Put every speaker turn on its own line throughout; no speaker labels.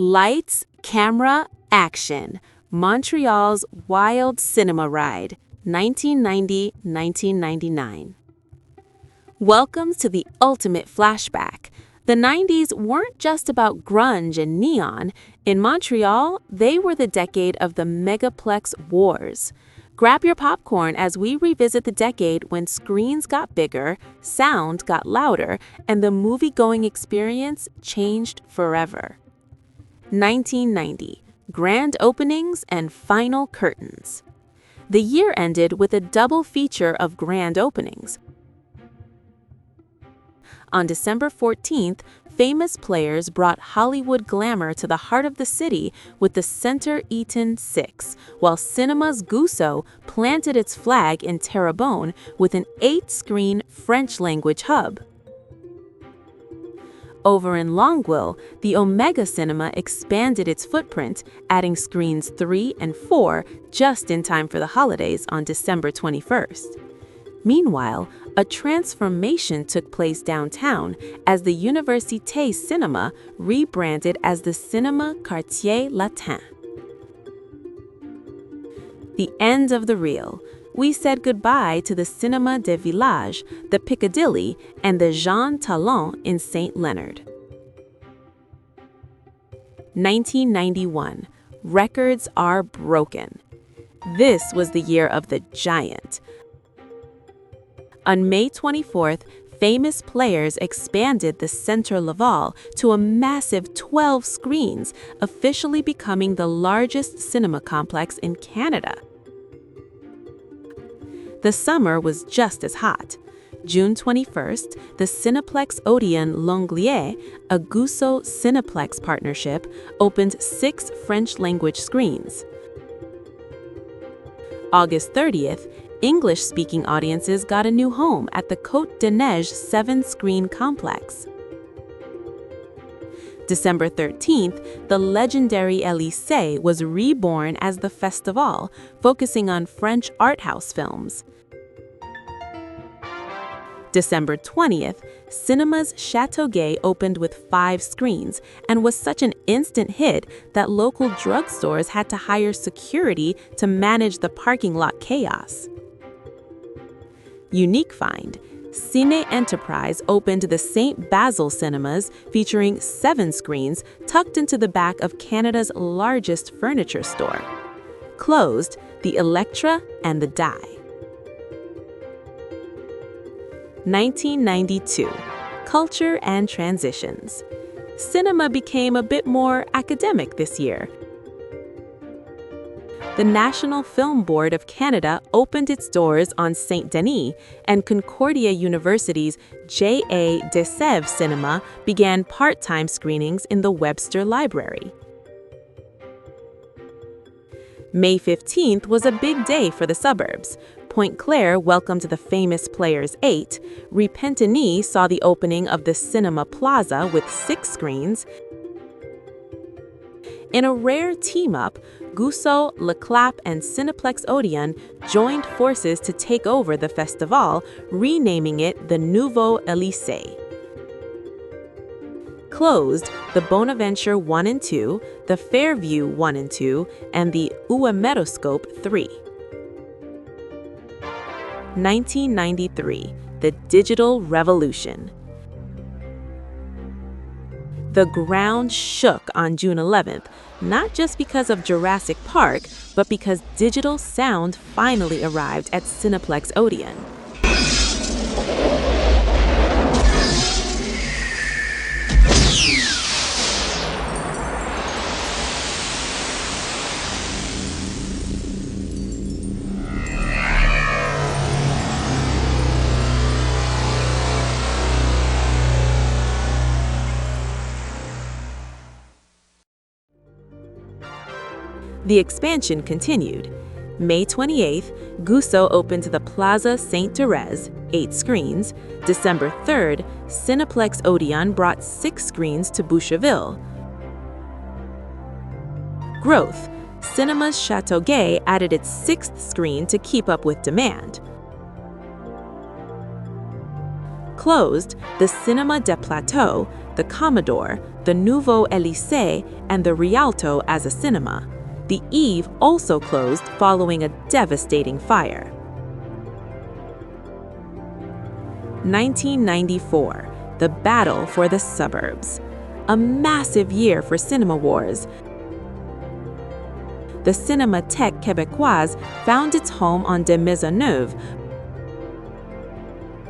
Lights, camera, action. Montreal's Wild Cinema Ride, 1990-1999. Welcome to the ultimate flashback. The 90s weren't just about grunge and neon. In Montreal, they were the decade of the megaplex wars. Grab your popcorn as we revisit the decade when screens got bigger, sound got louder, and the movie-going experience changed forever. 1990. Grand openings and final curtains. The year ended with a double feature of grand openings. On December 14th, famous players brought Hollywood glamour to the heart of the city with the Center Eaton 6, while Cinema's Gousso planted its flag in Terrebonne with an 8-screen French-language hub. Over in Longueuil, the Omega Cinema expanded its footprint, adding screens 3 and 4 just in time for the holidays on December 21st. Meanwhile, a transformation took place downtown as the Université Cinema rebranded as the Cinéma Quartier Latin. The end of the reel. We said goodbye to the Cinéma des Villages, the Piccadilly, and the Jean Talon in St. Leonard. 1991. Records are broken. This was the year of the giant. On May 24th, famous players expanded the Centre Laval to a massive 12 screens, officially becoming the largest cinema complex in Canada. The summer was just as hot. June 21st, the Cineplex Odeon L'Anglier, a Gousso Cineplex partnership, opened 6 French-language screens. August 30th, English-speaking audiences got a new home at the Côte de Neige 7-screen complex. December 13th, the legendary Élysée was reborn as the Festival, focusing on French art house films. December 20th, Cinema's Châteauguay opened with 5 screens and was such an instant hit that local drugstores had to hire security to manage the parking lot chaos. Unique find. Cine Enterprise opened the St. Basil Cinemas, featuring 7 screens tucked into the back of Canada's largest furniture store. Closed, the Electra and the Die. 1992. Culture and transitions. Cinema became a bit more academic this year. The National Film Board of Canada opened its doors on Saint Denis, and Concordia University's J.A. Desève Cinema began part-time screenings in the Webster Library. May 15th was a big day for the suburbs. Pointe Claire welcomed the famous Players 8, Repentigny saw the opening of the Cinema Plaza with 6 screens. In a rare team-up, Gousso, Le Clap, and Cineplex Odeon joined forces to take over the Festival, renaming it the Nouveau Élysée. Closed, the Bonaventure 1 and 2, the Fairview 1 and 2, and the Ouimetoscope 3. 1993. The Digital Revolution. The ground shook on June 11th, not just because of Jurassic Park, but because digital sound finally arrived at Cineplex Odeon. The expansion continued. May 28th, Gousso opened the Plaza Sainte-Thérèse, 8 screens. December 3rd, Cineplex Odeon brought 6 screens to Boucherville. Growth. Cinema's Châteauguay added its 6th screen to keep up with demand. Closed, the Cinéma des Plateaux, the Commodore, the Nouveau Elysée, and the Rialto as a cinema. The Eve also closed following a devastating fire. 1994, the battle for the suburbs. A massive year for cinema wars. The Cinémathèque Québécoise found its home on Des Maisonneuve,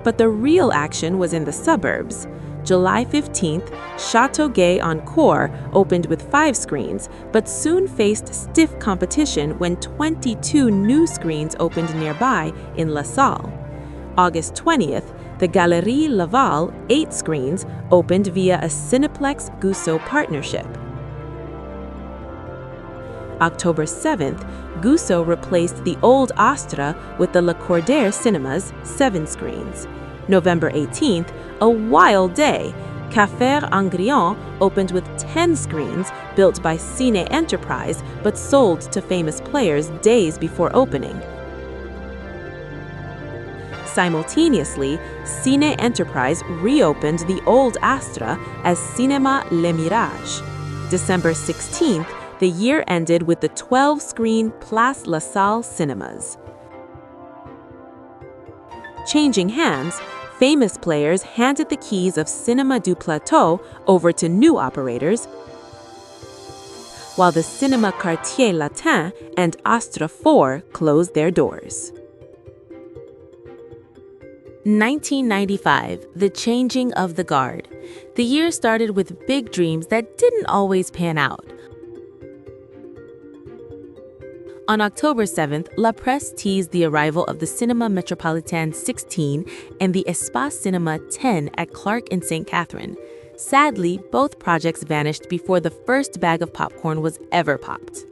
but the real action was in the suburbs. July 15th, Châteauguay Encore opened with 5 screens, but soon faced stiff competition when 22 new screens opened nearby in La Salle. August 20th, the Galerie Laval, 8 screens, opened via a Cineplex-Gousso partnership. October 7th, Gousso replaced the old Astra with the Le Cordaire Cinemas, 7 screens. November 18th, a wild day, Café Angrillon opened with 10 screens built by Cine Enterprise but sold to Famous Players days before opening. Simultaneously, Cine Enterprise reopened the old Astra as Cinéma Le Mirage. December 16th, the year ended with the 12-screen Place La Salle cinemas. Changing hands, Famous Players handed the keys of Cinéma du Plateau over to new operators, while the Cinéma Quartier Latin and Astra 4 closed their doors. 1995, the changing of the guard. The year started with big dreams that didn't always pan out. On October 7th, La Presse teased the arrival of the Cinéma Métropolitain 16 and the Espace Cinéma 10 at Clark and St. Catherine. Sadly, both projects vanished before the first bag of popcorn was ever popped.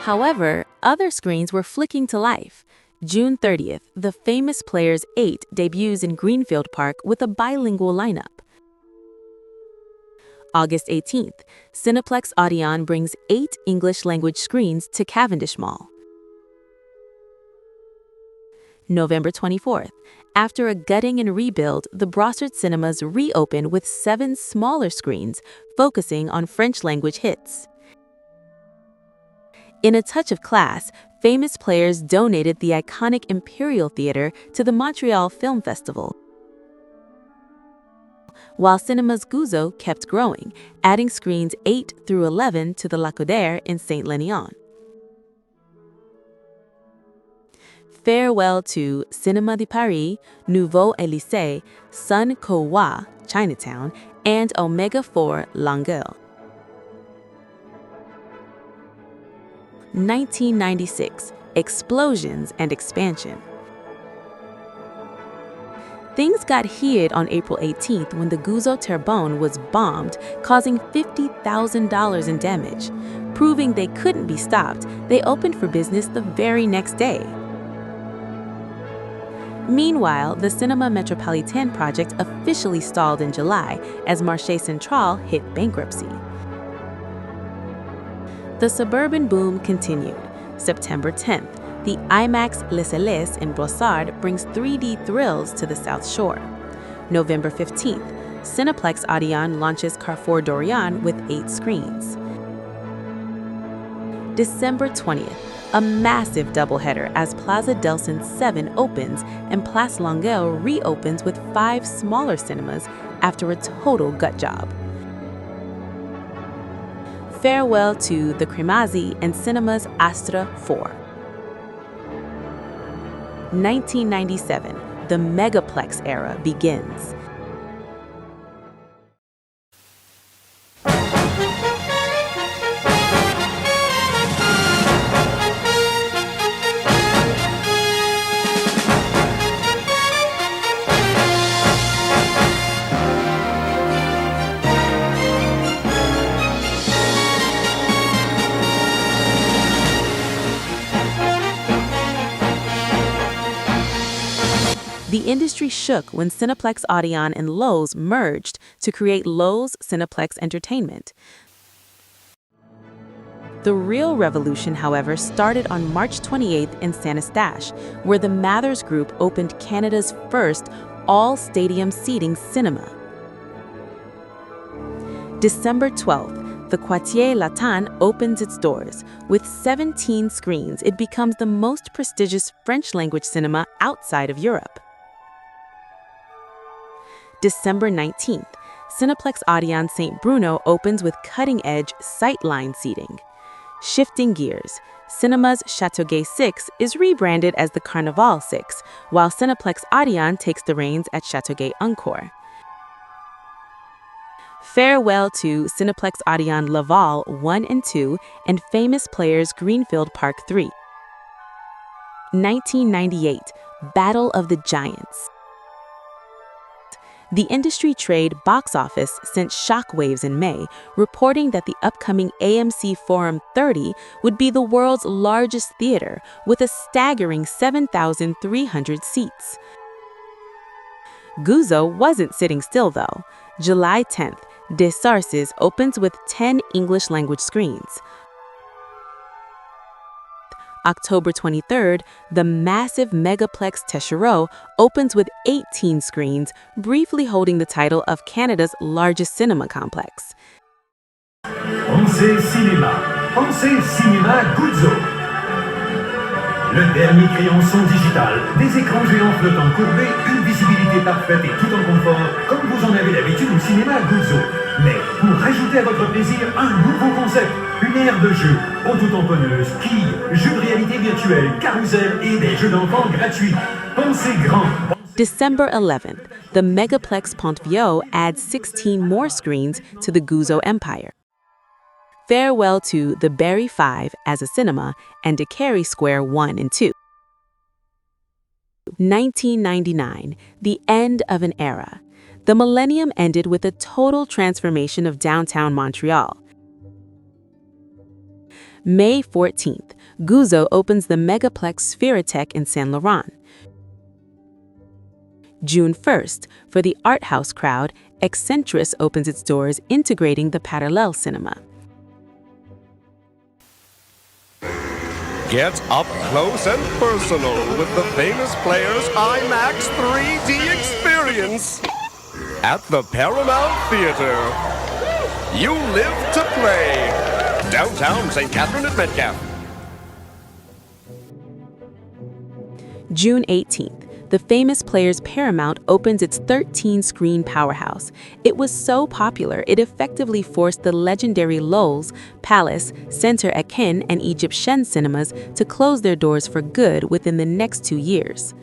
However, other screens were flicking to life. June 30th, the Famous Players 8 debuts in Greenfield Park with a bilingual lineup. August 18th, Cineplex Odeon brings 8 English-language screens to Cavendish Mall. November 24th, after a gutting and rebuild, the Brossard Cinemas reopened with 7 smaller screens, focusing on French-language hits. In a touch of class, Famous Players donated the iconic Imperial Theatre to the Montreal Film Festival, while Cinemas Gousso kept growing, adding screens 8 through 11 to the Lacordaire in Saint-Lénion. Farewell to Cinéma de Paris, Nouveau Elysée, Sun Co-Wa, Chinatown, and Omega 4, Longueuil. 1996, explosions and expansion. Things got heated on April 18th when the Gousso Terrebonne was bombed, causing $50,000 in damage. Proving they couldn't be stopped, they opened for business the very next day. Meanwhile, the Cinéma Métropolitain project officially stalled in July as Marché Central hit bankruptcy. The suburban boom continued. September 10th, the IMAX Les Célestes in Brossard brings 3D thrills to the South Shore. November 15th, Cineplex Odeon launches Carrefour Dorian with 8 screens. December 20th, a massive doubleheader as Plaza Delson 7 opens and Place Longueuil reopens with 5 smaller cinemas after a total gut job. Farewell to the Cremazi and Cinemas Astra 4. 1997, the Megaplex era begins. The industry shook when Cineplex Odeon and Lowe's merged to create Lowe's Cineplex Entertainment. The real revolution, however, started on March 28th in Saint Eustache, where the Mathers Group opened Canada's first all-stadium seating cinema. December 12th, the Quartier Latin opens its doors. With 17 screens, it becomes the most prestigious French-language cinema outside of Europe. December 19th, Cineplex Odeon St. Bruno opens with cutting-edge sightline seating. Shifting gears, Cinema's Chateauguay 6 is rebranded as the Carnival 6, while Cineplex Odeon takes the reins at Chateauguay Encore. Farewell to Cineplex Odeon Laval 1 and 2 and Famous Players Greenfield Park 3. 1998, Battle of the Giants. The industry trade Box Office sent shockwaves in May, reporting that the upcoming AMC Forum 30 would be the world's largest theater, with a staggering 7,300 seats. Guzzo wasn't sitting still, though. July 10th, Des Sarces opens with 10 English-language screens. October 23rd, the massive Megaplex Techereau opens with 18 screens, briefly holding the title of Canada's largest cinema complex.
Pensez cinéma. Pensez cinéma Guzzo. Le dernier crayon son digital, des écrans géants flottants courbés, une visibilité parfaite et tout en confort, comme vous en avez l'habitude au cinéma Guzzo. Mais pour rajouter à votre plaisir un nouveau concept, une aire de jeu, auto-tamponneuse, quilles, jeux de réalité virtuelle, carrousel et des jeux d'enfants gratuits. Pensez grand.
December 11th, the Megaplex Pont-Vieux adds 16 more screens to the Guzzo empire. Farewell to the Barry 5 as a cinema and De Carey Square 1 and 2. 1999, the end of an era. The millennium ended with a total transformation of downtown Montreal. May 14th, Guzzo opens the Megaplex Spheratech in Saint Laurent. June 1st, for the art house crowd, Excentris opens its doors, integrating the Parallel cinema.
Get up close and personal with the Famous Players IMAX 3D experience at the Paramount Theater. You live to play. Downtown St. Catherine at Metcalfe.
June 18th, the Famous Players Paramount opens its 13-screen powerhouse. It was so popular, it effectively forced the legendary Loews, Palace, Centre Etienne, and Egyptian cinemas to close their doors for good within the next 2 years.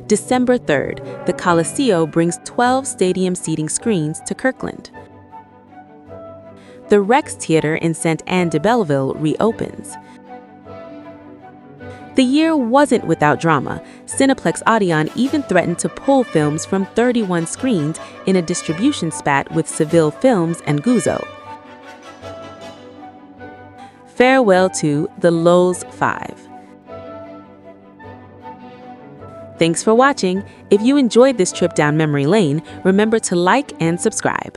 December 3rd, the Coliseo brings 12 stadium seating screens to Kirkland. The Rex Theatre in Sainte-Anne-de-Belleville reopens. The year wasn't without drama. Cineplex Odeon even threatened to pull films from 31 screens in a distribution spat with Seville Films and Guzzo. Farewell to the Loews 5. Thanks for watching. If you enjoyed this trip down memory lane, remember to like and subscribe.